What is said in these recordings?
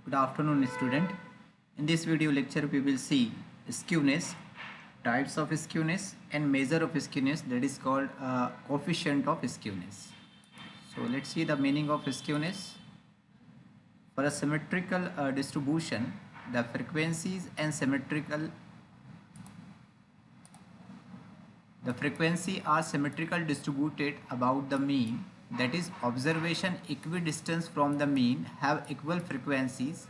Good afternoon, student. In this video lecture, we will see skewness, types of skewness, and measure of skewness, that is called coefficient of skewness. So let's see the meaning of skewness. For a symmetrical distribution, the frequencies are symmetrical distributed about the mean, that is observation equidistance from the mean have equal frequencies.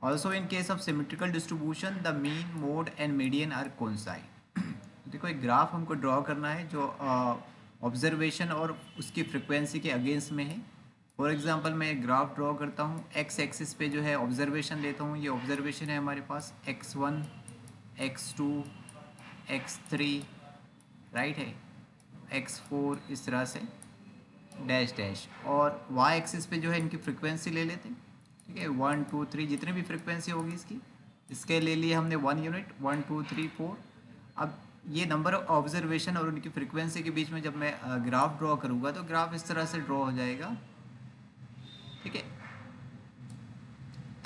Also in case of symmetrical distribution the mean, mode and median are coincide. देखो एक graph हमको draw करना है जो observation और उसकी frequency के against में है. फॉर एग्जांपल मैं एक ग्राफ ड्रॉ करता हूँ, एक्स एक्सिस पे जो है ऑब्जर्वेशन लेता हूँ, ये ऑब्जर्वेशन है हमारे पास x1 x2 x3 राइट है, x4 इस तरह से डैश डैश, और y एक्सिस पे जो है इनकी फ्रिक्वेंसी ले लेते हैं. ठीक है, 1 2 3 जितनी भी फ्रिक्वेंसी होगी इसके ले लिए हमने 1 यूनिट, 1 2 3 4. अब ये नंबर ऑफ ऑब्जर्वेशन और उनकी फ्रिक्वेंसी के बीच में जब मैं ग्राफ ड्रॉ करूँगा तो ग्राफ इस तरह से ड्रॉ हो जाएगा. ठीक है,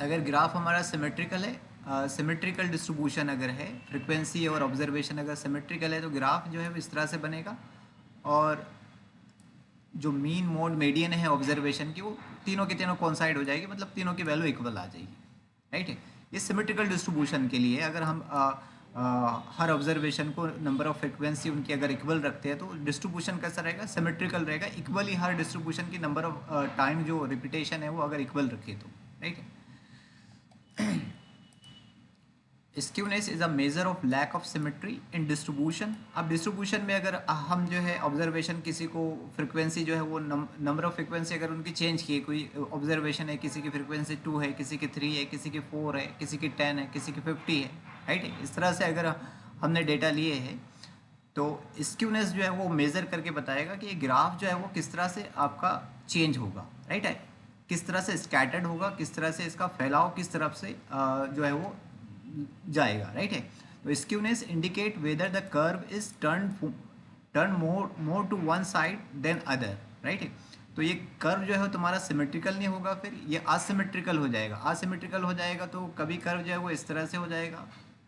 अगर ग्राफ हमारा सिमेट्रिकल है, सिमेट्रिकल डिस्ट्रीब्यूशन अगर है, फ्रिक्वेंसी और ऑब्जर्वेशन अगर सिमेट्रिकल है तो ग्राफ जो है वो इस तरह से बनेगा, और जो मीन, मोड, मीडियन है ऑब्जर्वेशन की वो तीनों के तीनों कोइंसाइड हो जाएगी, मतलब तीनों की वैल्यू इक्वल आ जाएगी. राइट है, ये सिमेट्रिकल डिस्ट्रीब्यूशन के लिए अगर हम हर ऑब्जर्वेशन को नंबर ऑफ फ्रिक्वेंसी उनकी अगर इक्वल रखते हैं तो डिस्ट्रीब्यूशन कैसा रहेगा, सिमेट्रिकल रहेगा. इक्वली हर डिस्ट्रीब्यूशन की नंबर ऑफ टाइम जो रिपीटेशन है वो अगर इक्वल रखे तो. राइट है, skewness is a measure of lack of symmetry in distribution. अब डिस्ट्रीब्यूशन में अगर हम जो है ऑब्जर्वेशन किसी को फ्रिक्वेंसी जो है वो नंबर ऑफ फ्रिक्वेंसी अगर उनकी चेंज किए, कोई ऑब्जर्वेशन है किसी की फ्रिक्वेंसी 2 है, किसी की 3 है, किसी की 4 है, किसी की 10 है, किसी की 50 है. राइट है, इस तरह से अगर हमने डेटा लिए हैं तो स्क्यूनेस जो है वो मेज़र करके बताएगा कि ये ग्राफ जो है वो किस तरह से आपका चेंज होगा. राइट है, किस तरह से स्कैटर्ड होगा, किस तरह से इसका फैलाव किस तरफ से जो है वो जाएगा. राइट है, तो skewness indicate whether the curve is turn more to one side than other. Right है, तो ये कर्व जो है तुम्हारा सिमेट्रिकल नहीं होगा, फिर ये असिमेट्रिकल हो जाएगा. असिमेट्रिकल हो जाएगा तो कभी कर्व जो है वो इस तरह से हो जाएगा.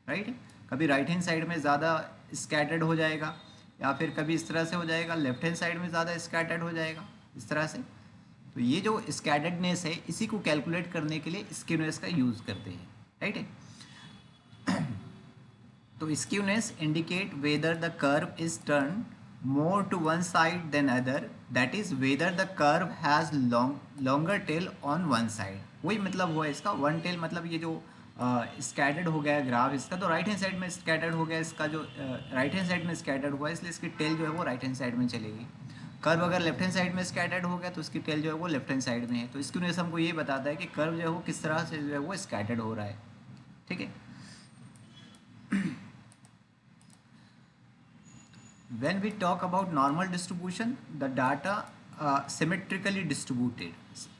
राइट है, कभी राइट हैंड साइड में ज़्यादा स्कैटर्ड हो जाएगा, या फिर कभी इस तरह से हो जाएगा, लेफ्ट हैंड साइड में ज़्यादा स्कैटर्ड हो जाएगा, इस तरह से. तो ये जो स्कैटर्डनेस है इसी को कैलकुलेट करने के लिए स्क्यूनेस का यूज़ करते हैं. राइट है, तो skewness indicate whether the curve is turn more to one side than other, that is whether the curve has longer tail on one side. वही मतलब हुआ इसका. वन टेल मतलब ये जो स्कैटर्ड हो गया ग्राफ इसका, तो राइट हैंड साइड में स्कैटर्ड हो गया इसका, जो राइट हैंड साइड में स्कैटर्ड हुआ इसलिए इसकी टेल जो है वो राइट हैंड साइड में चलेगी. कर्व अगर लेफ्ट हैंड साइड में स्कैटर्ड हो गया तो उसकी टेल जो है वो लेफ्ट हैंड साइड में है. तो स्क्यूनेस हमको ये बताता है कि कर्व जो है वो किस तरह से जो है वो स्कैटर्ड हो रहा है. ठीक है, when we talk about normal distribution, the data symmetrically distributed.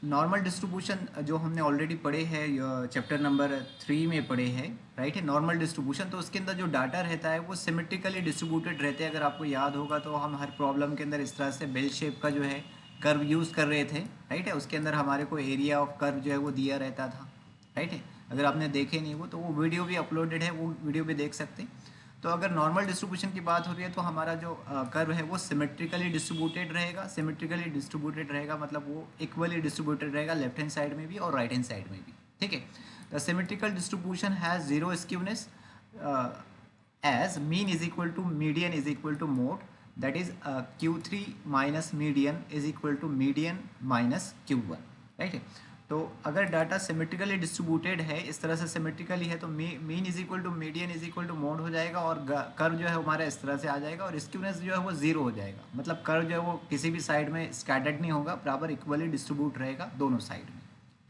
Normal distribution जो हमने ऑलरेडी पढ़े हैं, चैप्टर नंबर 3 में पढ़े हैं. राइट है, नॉर्मल डिस्ट्रीब्यूशन, तो उसके अंदर जो डाटा रहता है वो सिमेट्रिकली डिस्ट्रीब्यूटेड रहते हैं. अगर आपको याद होगा तो हम हर प्रॉब्लम के अंदर इस तरह से बेल शेप का जो है कर्व यूज़ कर रहे थे. राइट है, उसके अंदर हमारे को एरिया ऑफ कर्व जो है वो दिया रहता था. राइट है, अगर आपने देखे नहीं वो तो वो वीडियो भी अपलोडेड है, वो वीडियो भी देख सकते हैं. तो अगर नॉर्मल डिस्ट्रीब्यूशन की बात हो रही है तो हमारा जो कर्व है वो सिमेट्रिकली डिस्ट्रीब्यूटेड रहेगा. सिमेट्रिकली डिस्ट्रीब्यूटेड रहेगा मतलब वो इक्वली डिस्ट्रीब्यूटेड रहेगा लेफ्ट हैंड साइड में भी और राइट हैंड साइड में भी. ठीक है, the symmetrical distribution has zero skewness as mean is equal to median is equal to mode, that is Q3 minus median is equal to median minus Q1. Right है, तो अगर data symmetrically distributed है, इस तरह से symmetrically है, तो mean is equal to median is equal to mode हो जाएगा, और कर्व जो है हमारा इस तरह से आ जाएगा, और स्क्यूनेस जो है वो जीरो हो जाएगा. मतलब कर्व जो है वो किसी भी साइड में स्कैटर्ड नहीं होगा, बराबर इक्वली डिस्ट्रीब्यूट रहेगा दोनों साइड में.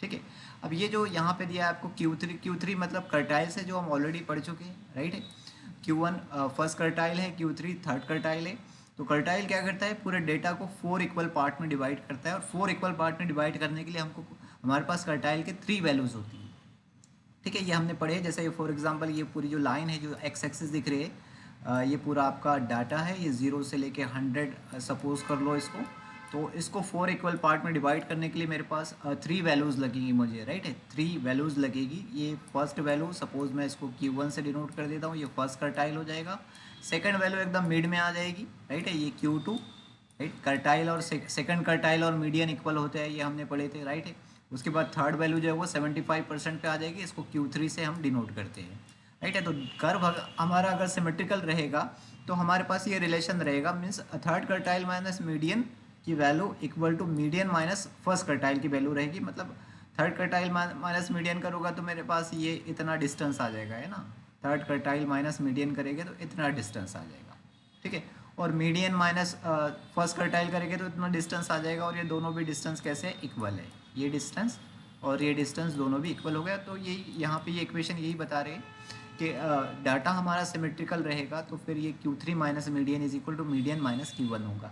ठीक है, अब ये जो यहाँ पे दिया है आपको Q3 मतलब कर्टाइल्स है जो हम ऑलरेडी पढ़ चुके हैं. राइट है, Q1 फर्स्ट कर्टाइल है, Q3 थर्ड कर्टाइल है. तो कर्टाइल क्या करता है, पूरे डेटा को 4 इक्वल पार्ट में डिवाइड करता है, और 4 इक्वल पार्ट में डिवाइड करने के लिए हमको हमारे पास कर्टाइल के 3 वैल्यूज़ होती हैं. ठीक है, ये हमने पढ़े. जैसे फॉर एग्जांपल ये पूरी जो लाइन है जो एक्स एक्सिस दिख रही है, ये पूरा आपका डाटा है, ये 0 से लेके 100 सपोज कर लो इसको. तो इसको 4 इक्वल पार्ट में डिवाइड करने के लिए मेरे पास 3 वैल्यूज़ लगेंगी मुझे, राइट है, 3 वैल्यूज़ लगेगी। ये फर्स्ट वैल्यू सपोज मैं इसको Q1 से डिनोट कर देता हूँ, ये फर्स्ट कर्टाइल हो जाएगा। सेकंड वैल्यू एकदम मिड में आ जाएगी, राइट है, ये Q2, राइट। कर्टाइल और सेकंड कर्टाइल और मीडियन इक्वल होते हैं, ये हमने पढ़े थे, राइट है। उसके बाद थर्ड वैल्यू जो है वो 75% पे आ जाएगी, इसको Q3 से हम डिनोट करते हैं, राइट है। तो कर्व हमारा अगर सिमेट्रिकल रहेगा तो हमारे पास ये रिलेशन रहेगा, means third quartile minus median की value equal to median minus first quartile की वैल्यू रहेगी। मतलब थर्ड कर्टाइल माइनस मीडियन करूँगा तो मेरे पास ये इतना डिस्टेंस आ जाएगा, है ना। थर्ड कर्टाइल माइनस मीडियन करेंगे तो इतना डिस्टेंस आ जाएगा, ठीक है। और मीडियन माइनस फर्स्ट कर्टाइल करेंगे तो इतना डिस्टेंस आ जाएगा। और ये दोनों भी डिस्टेंस कैसे है, इक्वल है, ये डिस्टेंस और ये डिस्टेंस दोनों भी इक्वल हो गया। तो यही यहाँ पे ये इक्वेशन यही बता रहे हैं कि डाटा हमारा सिमेट्रिकल रहेगा तो फिर ये Q3 minus median is equal to median minus Q1 होगा,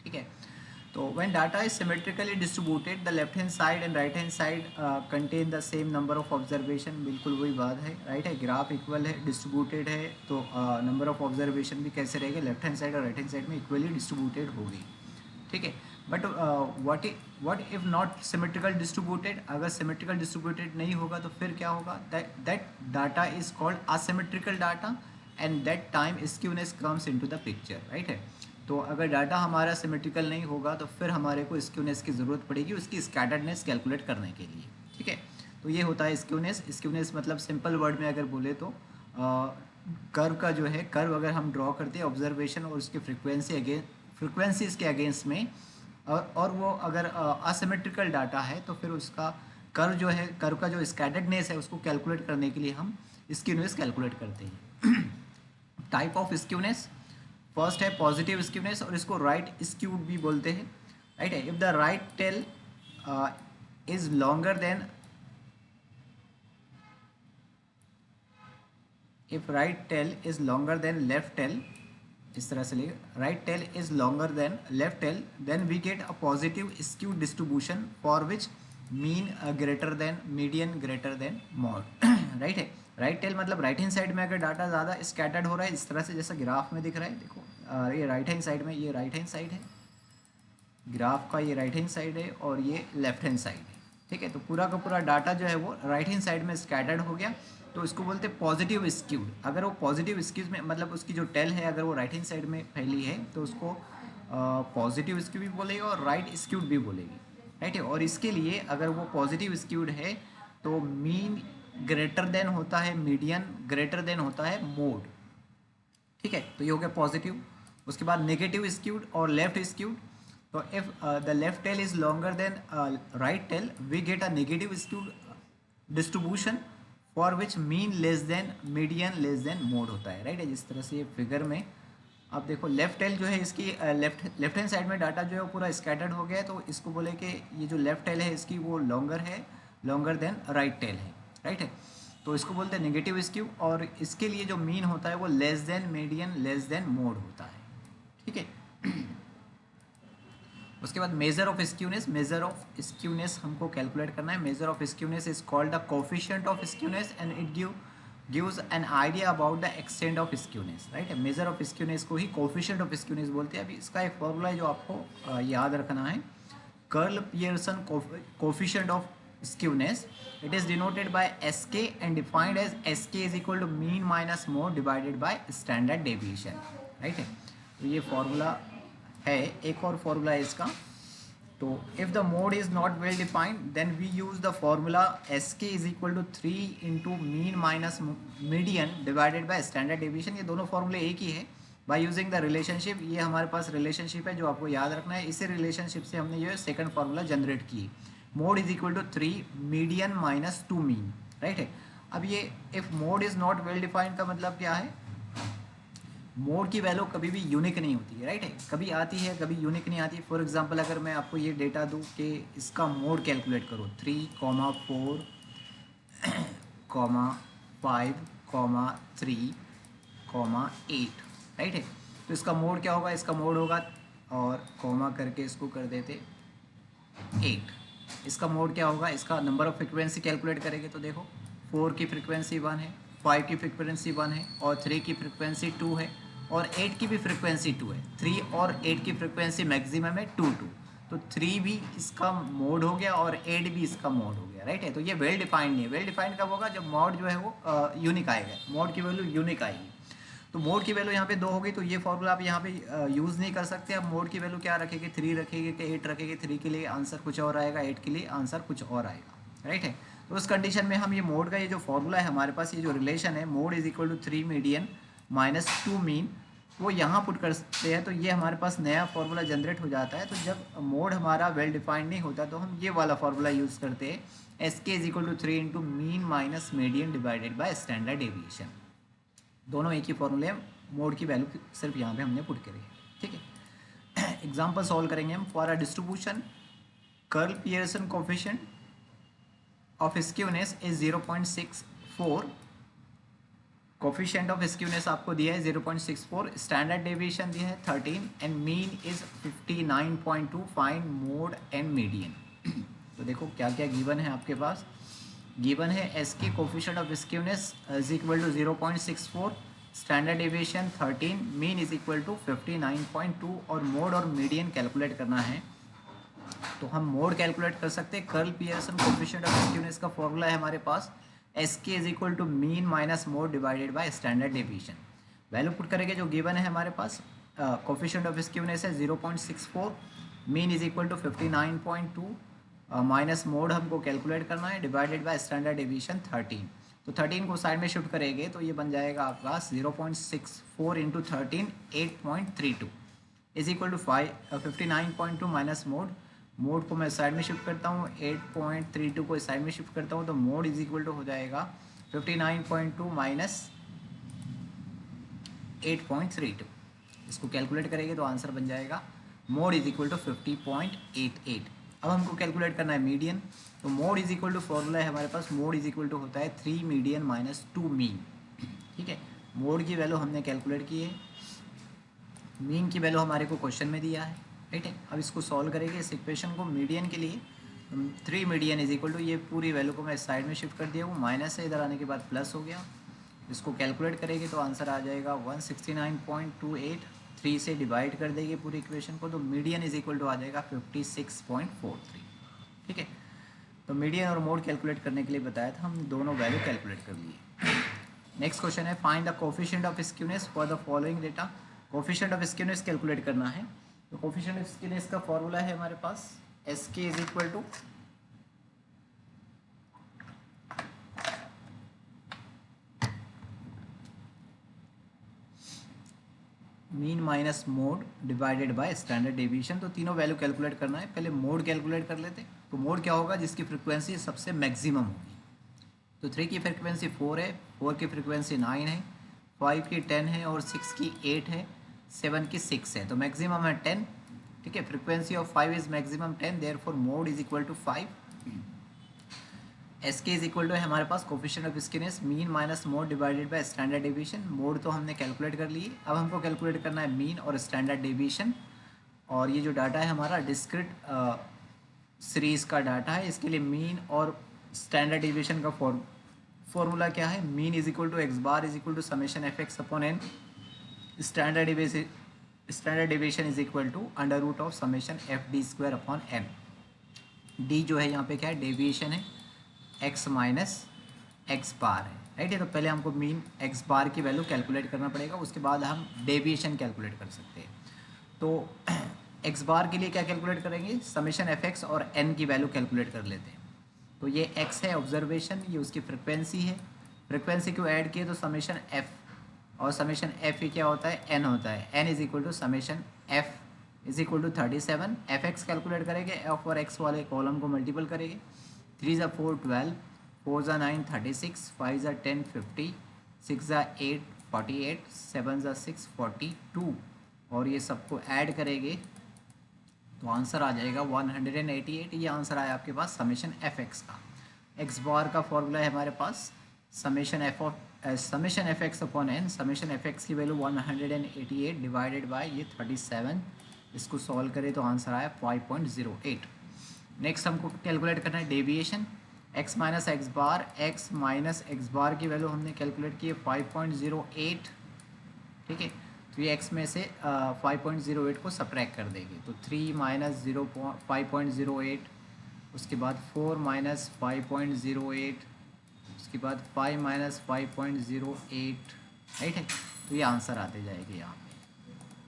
ठीक है। तो when data is symmetrically distributed the left hand side and right hand side contain the same number of observation, बिल्कुल वही बात है, राइट है। ग्राफ इक्वल है, डिस्ट्रीब्यूटेड है, तो नंबर ऑफ ऑब्जर्वेशन भी कैसे रहेगा, लेफ्ट हैंड साइड और राइट हैंड साइड में इक्वली डिस्ट्रीब्यूटेड होगी, ठीक है। But what if not symmetrical distributed, अगर सिमेट्रिकल डिस्ट्रीब्यूटेड नहीं होगा तो फिर क्या होगा, that data is called asymmetrical data and that time skewness comes into the picture, right है। तो अगर डाटा हमारा सिमेट्रिकल नहीं होगा तो फिर हमारे को स्क्यूनेस की ज़रूरत पड़ेगी उसकी स्कैटर्डनेस कैलकुलेट करने के लिए, ठीक है। तो ये होता है स्क्यूनेस। स्क्यूनेस मतलब सिंपल वर्ड में अगर बोले तो कर्व का जो है, कर्व अगर हम ड्रॉ करते हैं ऑब्जर्वेशन और उसकी फ्रिक्वेंसीज के अगेंस्ट में, और वो अगर असिमेट्रिकल डाटा है तो फिर उसका कर्व जो है, कर्व का जो स्कैटर्डनेस है उसको कैलकुलेट करने के लिए हम स्क्यूनेस कैलकुलेट करते हैं। टाइप ऑफ स्क्यूनेस, फर्स्ट है पॉजिटिव स्क्यूनेस और इसको राइट स्क्यूड भी बोलते हैं, राइट है। If the right tail is longer than, if right tail is longer than left tail, इस तरह से लिखे, right tail is longer than left tail, then we get a positive skewed distribution for which mean greater than median greater than mode, right है। Right tail मतलब right hand side में अगर data ज़्यादा scattered हो रहा है, इस तरह से जैसा ग्राफ में दिख रहा है, देखो ये राइट हैंड साइड में, ये राइट हैंड साइड है ग्राफ का, ये राइट हैंड साइड है और ये लेफ्ट हैंड साइड है, ठीक है। तो पूरा का पूरा डाटा जो है वो राइट हैंड साइड में स्कैटर्ड हो गया, तो इसको बोलते हैं पॉजिटिव स्क्यूड। अगर वो पॉजिटिव स्क्यूज में मतलब उसकी जो टेल है अगर वो राइट हैंड साइड में फैली है तो उसको पॉजिटिव स्क्यू भी बोलेगी और राइट स्क्यूड भी बोलेगी, राइट है। और इसके लिए अगर वो पॉजिटिव स्क्यूड है तो मीन ग्रेटर देन होता है मीडियन, ग्रेटर देन होता है मोड, ठीक है। तो ये हो गया पॉजिटिव। उसके बाद नेगेटिव स्क्यूड और लेफ्ट स्क्यूड। तो if the left tail is longer than right tail we get a negative skewed distribution for which mean less than median less than mode होता है, राइट है। जिस तरह से ये फिगर में आप देखो लेफ्ट टेल जो है इसकी लेफ्ट हैंड साइड में डाटा जो है वो पूरा स्कैटर्ड हो गया है, तो इसको बोले कि ये जो लेफ्ट टेल है इसकी वो लॉन्गर है, लॉन्गर देन राइट टेल है, राइट है। तो इसको बोलते हैं नेगेटिव स्क्यू और इसके लिए जो मीन होता है वो less than median less than mode होता है, ठीक है। उसके बाद measure of skewness, measure of skewness हमको कैलकुलेट करना है। Measure of skewness is called the coefficient of skewness and it gives an idea about the extent of skewness, right है। मेजर ऑफ स्क्यूनेस को ही कोफिशिएंट ऑफ स्क्यूनेस बोलते हैं। अभी इसका एक फॉर्मूला है जो आपको याद रखना है, curl Pearson coefficient of skewness, it is denoted by SK and defined as SK is equal to mean minus mode divided by standard deviation, right है। तो ये फॉर्मूला है, एक और फॉर्मूला है इसका। तो if the mode is not well defined then we use the formula SK is equal to 3 into mean minus median divided by standard deviation। ये दोनों फॉर्मूले एक ही है। by using the relationship, ये हमारे पास रिलेशनशिप है जो आपको याद रखना है। इसी रिलेशनशिप से हमने ये सेकंड फॉर्मूला जनरेट की, mode is equal to 3 median minus 2 mean, right है। अब ये if mode is not well defined का मतलब क्या है, मोड की वैल्यू कभी भी यूनिक नहीं होती है, राइट है। कभी आती है कभी यूनिक नहीं आती। फॉर एग्जांपल अगर मैं आपको ये डेटा दूँ कि इसका मोड कैलकुलेट करो 3, 4, 5, 3, 8, राइट है। तो इसका मोड क्या होगा, इसका मोड होगा और कॉमा करके इसको कर देते 8। इसका मोड क्या होगा, इसका नंबर ऑफ फ्रिक्वेंसी कैलकुलेट करेंगे तो देखो 4 की फ्रिक्वेंसी 1 है, 5 की फ्रिक्वेंसी 1 है और 3 की फ्रिक्वेंसी 2 है और 8 की भी फ्रिक्वेंसी 2 है। 3 और 8 की फ्रिक्वेंसी मैक्सिमम है 2 2, तो 3 भी इसका मोड हो गया और 8 भी इसका मोड हो गया, राइट है। तो ये वेल डिफाइंड नहीं है। वेल डिफाइंड कब होगा, जब मोड जो है वो यूनिक आएगा, मोड की वैल्यू यूनिक आएगी। तो मोड की वैल्यू यहाँ पे 2 होगी, तो ये फॉर्मूला आप यहाँ पे यूज़ नहीं कर सकते। आप मोड की वैल्यू क्या रखेंगे, 3 रखेंगे कि 8 रखेंगे। 3 के लिए आंसर कुछ और आएगा, 8 के लिए आंसर कुछ और आएगा, राइट है। तो उस कंडीशन में हम ये मोड का ये जो फॉर्मूला है हमारे पास, ये जो रिलेशन है mode is equal to 3 median minus 2 mean, वो यहाँ पुट करते हैं तो ये हमारे पास नया फॉर्मूला जनरेट हो जाता है। तो जब मोड हमारा वेल डिफाइंड नहीं होता तो हम ये वाला फॉर्मूला यूज़ करते हैं, S K is equal to 3 into mean minus median divided by standard deviation. दोनों एक ही फॉर्मूले हैं, मोड की वैल्यू सिर्फ यहाँ पे हमने पुट करी है, ठीक है। एग्जाम्पल सॉल्व करेंगे हम। For a distribution Karl Pearson coefficient of skewness is 0.64, coefficient of skewness आपको दिया है 0.64, स्टैंडर्ड डेविएशन दिया है 13 and mean is 59.2, find mode and median. तो देखो क्या क्या गिवन है आपके पास। गिवन है S K coefficient of skewness is equal to 0.64, standard deviation 13, mean is equal to 59.2 और मोड और मीडियन कैलकुलेट करना है। तो हम मोड कैलकुलेट कर सकते हैं। Karl Pearson coefficient of skewness का फॉर्मूला है हमारे पास, S K is equal to mean minus mode divided by standard deviation. Value put करेंगे जो गिवन है हमारे पास, कोफिशिएंट ऑफ स्क्यूनेस है 0.64, mean is equal to 59.2, minus mode हमको कैलकुलेट करना है, डिवाइडेड बाय स्टैंडर्ड डेविएशन 13। तो 13 को साइड में शिफ्ट करेंगे तो ये बन जाएगा आपके पास 0.64 into 13 8.32 is equal to 59.2 minus mode. Mode को मैं साइड में शिफ्ट करता हूँ, 8.32 को साइड में शिफ्ट करता हूँ, तो मोड इज इक्वल टू हो जाएगा 59.2 माइनस 8.32। इसको कैलकुलेट करेंगे तो आंसर बन जाएगा मोड इज इक्वल टू 50.88। अब हमको कैलकुलेट करना है मीडियन। तो mode is equal to formula है हमारे पास, मोड इज इक्वल टू होता है 3 मीडियन माइनस 2 मीन, ठीक है। मोड की वैल्यू हमने कैलकुलेट की है, मीन की वैल्यू हमारे को क्वेश्चन में दिया है, राइट है। अब इसको सॉल्व करेंगे इस इक्वेशन को मीडियन के लिए। 3 मीडियन इज इक्वल टू, ये पूरी वैल्यू को मैं साइड में शिफ्ट कर दिया, वो माइनस है, इधर आने के बाद प्लस हो गया। इसको कैलकुलेट करेंगे तो आंसर आ जाएगा 169.28, 3 से डिवाइड कर देंगे पूरी इक्वेशन को, तो मीडियन इज इक्वल टू आ जाएगा 56.43, ठीक है। तो मीडियन और मोड कैलकुलेट करने के लिए बताया था, हम दोनों वैल्यू कैलकुलेट कर लिए। नेक्स्ट क्वेश्चन है, find the coefficient of skewness for the following data. Coefficient of skewness calculate करना है। तो कोफिशिएंट ऑफ स्क्यूनेस का फॉर्मूला है हमारे पास, S K is equal to mean minus mode divided by standard deviation. तो तीनों वैल्यू कैलकुलेट करना है। पहले मोड कैलकुलेट कर लेते। तो मोड क्या होगा, जिसकी फ्रिक्वेंसी सबसे मैक्सिमम होगी। तो 3 की फ्रिक्वेंसी 4 है, 4 की फ्रिक्वेंसी 9 है, 5 की 10 है और 6 की 8 है, 7 की 6 है, तो मैक्सिमम है 10, ठीक है। Frequency of 5 is maximum 10, therefore mode is equal to 5। S K is equal to है हमारे पास coefficient of skewness mean minus mode divided by standard deviation. Mode तो हमने कैलकुलेट कर लिए, अब हमको कैलकुलेट करना है मीन और स्टैंडर्ड डेविएशन। और ये जो डाटा है हमारा डिस्क्रिट सीरीज़ का डाटा है, इसके लिए मीन और स्टैंडर्ड डेविएशन का फॉर्मूला क्या है, mean is equal to X bar is equal to summation F X upon N, standard deviation is equal to under root of summation F D square upon N. D जो है यहाँ पे क्या है, deviation है, x minus x बार है, right है। तो पहले हमको मीन एक्स बार की वैल्यू कैलकुलेट करना पड़ेगा, उसके बाद हम डेविएशन कैलकुलेट कर सकते हैं। तो एक्स बार के लिए क्या कैलकुलेट करेंगे, समेशन एफ एक्स और एन की वैल्यू कैलकुलेट कर लेते हैं। तो ये एक्स है ऑब्जर्वेशन, ये उसकी फ्रिक्वेंसी है, फ्रिक्वेंसी को ऐड किए तो समेशन एफ, और समेशन एफ ही क्या होता है, एन होता है। N is equal to summation F is equal to 37। F X calculate करेंगे, एफ और एक्स वाले कॉलम को मल्टीपल करेंगे, 3 ज़ा 4 12, 4 ज़ा 9 36, 5 ज़ा 10 50, 6 ज़ा 8 48, 7 ज़ा 6 42, और ये सबको ऐड करेंगे तो आंसर आ जाएगा 188। ये आंसर आया आपके पास समेशन एफ एक्स का। एक्स बार का फॉर्मूला है हमारे पास summation F X upon N. Summation F X की वैल्यू 188 डिवाइडेड बाय ये 37, इसको सॉल्व करें तो आंसर आया 5.08। नेक्स्ट हमको कैलकुलेट करना है डेविएशन, एक्स माइनस एक्स बार की वैल्यू हमने कैलकुलेट की है 5.08, ठीक है। तो ये x में से 5.08 को सब्ट्रैक्ट कर देंगे, तो 3 माइनस 5.08, उसके बाद 4 माइनस 5.08, उसके बाद 5 माइनस 5.08, राइट है। तो ये आंसर आते जाएगी यहाँ पे,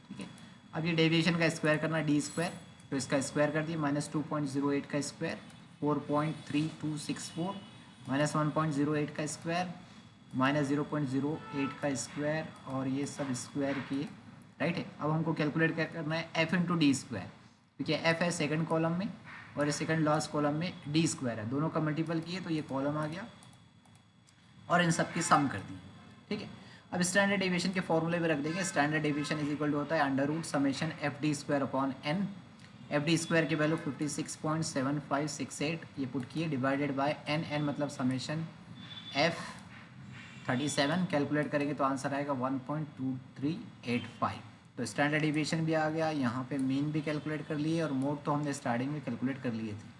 ठीक है। अब ये डेविएशन का स्क्वायर करना डी स्क्वायर, तो इसका स्क्वायर कर दिए, माइनस 2.08 का स्क्वायर 4.3264, माइनस 1.08 का स्क्वायर माइनस 0.08 का स्क्वायर, और ये सब स्क्वायर किए, राइट है। अब हमको कैलकुलेट क्या करना है, एफ इंटू डी स्क्वायर, क्योंकि एफ है सेकंड कॉलम में और सेकंड लास्ट कॉलम में डी स्क्वायर है, दोनों का मल्टीपल किए तो ये कॉलम आ गया और इन सब की सम कर दी, ठीक है। अब स्टैंडर्ड डेविएशन के फॉर्मूले में रख देंगे, standard deviation is equal to होता है under root summation F D square upon N, F D square की वैल्यू 56.7568 ये पुट किए, डिवाइडेड बाय एन, एन मतलब समेशन एफ 37, कैलकुलेट करेंगे तो आंसर आएगा 1.2385। तो स्टैंडर्ड डेविएशन भी आ गया, यहाँ पे मीन भी कैलकुलेट कर लिए और मोड तो हमने स्टार्टिंग में कैलकुलेट कर लिए थे।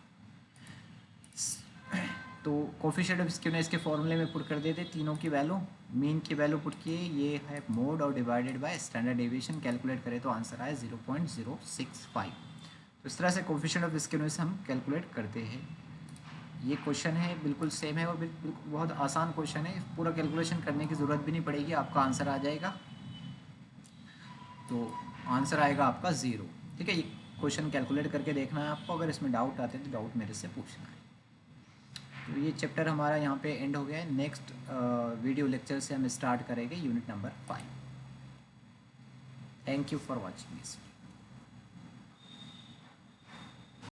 तो कोफिशिएंट ऑफ स्क्यूनेस के फॉर्मूले में पुट कर देते तीनों की वैल्यू, मीन की वैल्यू पुट किए, ये है मोड और divided by standard deviation, calculate करें तो आंसर आए 0.065। तो इस तरह से कोफिशिएंट ऑफ स्क्यूनेस हम कैलकुलेट करते हैं। ये क्वेश्चन है बिल्कुल सेम है और बिल्कुल बहुत आसान क्वेश्चन है, पूरा कैलकुलेशन करने की ज़रूरत भी नहीं पड़ेगी, आपका आंसर आ जाएगा। तो आंसर आएगा आपका 0, ठीक है। ये क्वेश्चन कैलकुलेट करके देखना है आपको, अगर इसमें डाउट आते हैं तो डाउट मेरे से पूछना है। तो ये चैप्टर हमारा यहाँ पे एंड हो गया है, नेक्स्ट वीडियो लेक्चर से हम स्टार्ट करेंगे unit number 5। Thank you for watching this.